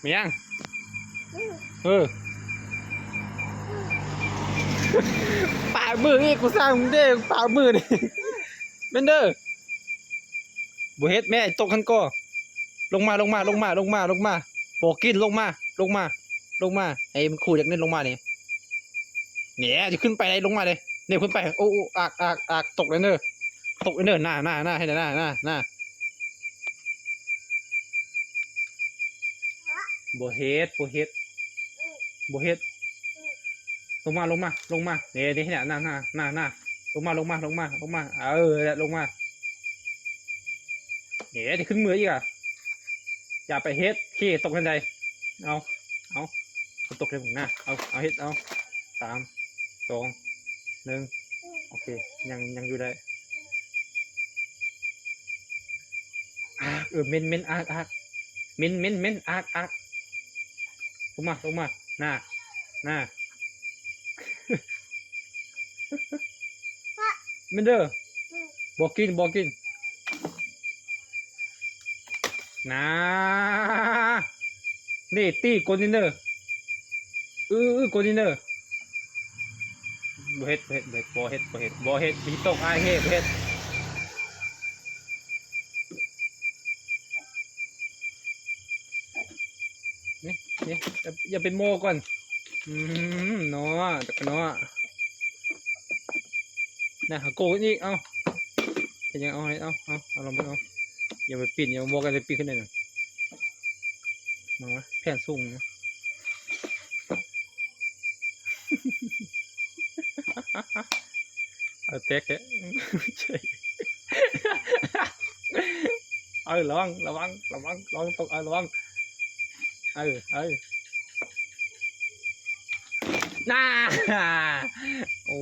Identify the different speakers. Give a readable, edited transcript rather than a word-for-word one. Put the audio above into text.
Speaker 1: มียังปากมือนี่กูสร้างมึงได้ปากมือนี่เบนเดอร์บุเฮ็ดแม่ตกขันก็ลงมาโบกินลงมาไอ้มันขู่จากนี่ลงมาเนี่ยจะขึ้นไปไหนลงมาเลยเนี่ยขึ้นไปโอ้อากตกเลยเนอะหน้าให้หน้าโบเฮ็ดลงมาเนี่ยหน้าลงมาลงมาลงมาเนี่ยจะขึ้นมืออีกอ่ะอย่าไปเฮ็ดขี้ตกทันใดเอาตกเลยผมหน้าเอาเฮ็ดเอา3 2 1โอเคยังอยู่ได้เม้นอากเม้นอากลงมาหน้าเมนเดอร์บอกกินนะนี่ตีโกดินเนอร์โกดินเนอร์บ่เฮ็ดมีตกอายเฮ็ดนี่อย่าเป็นโมก่อนเนาะแต่ก็เนาะนะโกนี่เอาเป็นยังเอาลองไปเอาอย่าไปปีนอย่าโมกันจะปีนขึ้นได้หนึ่งมาวะแผ่นสูงนะเอาแตกแกใช่ระวังตกระวังน่าโอ้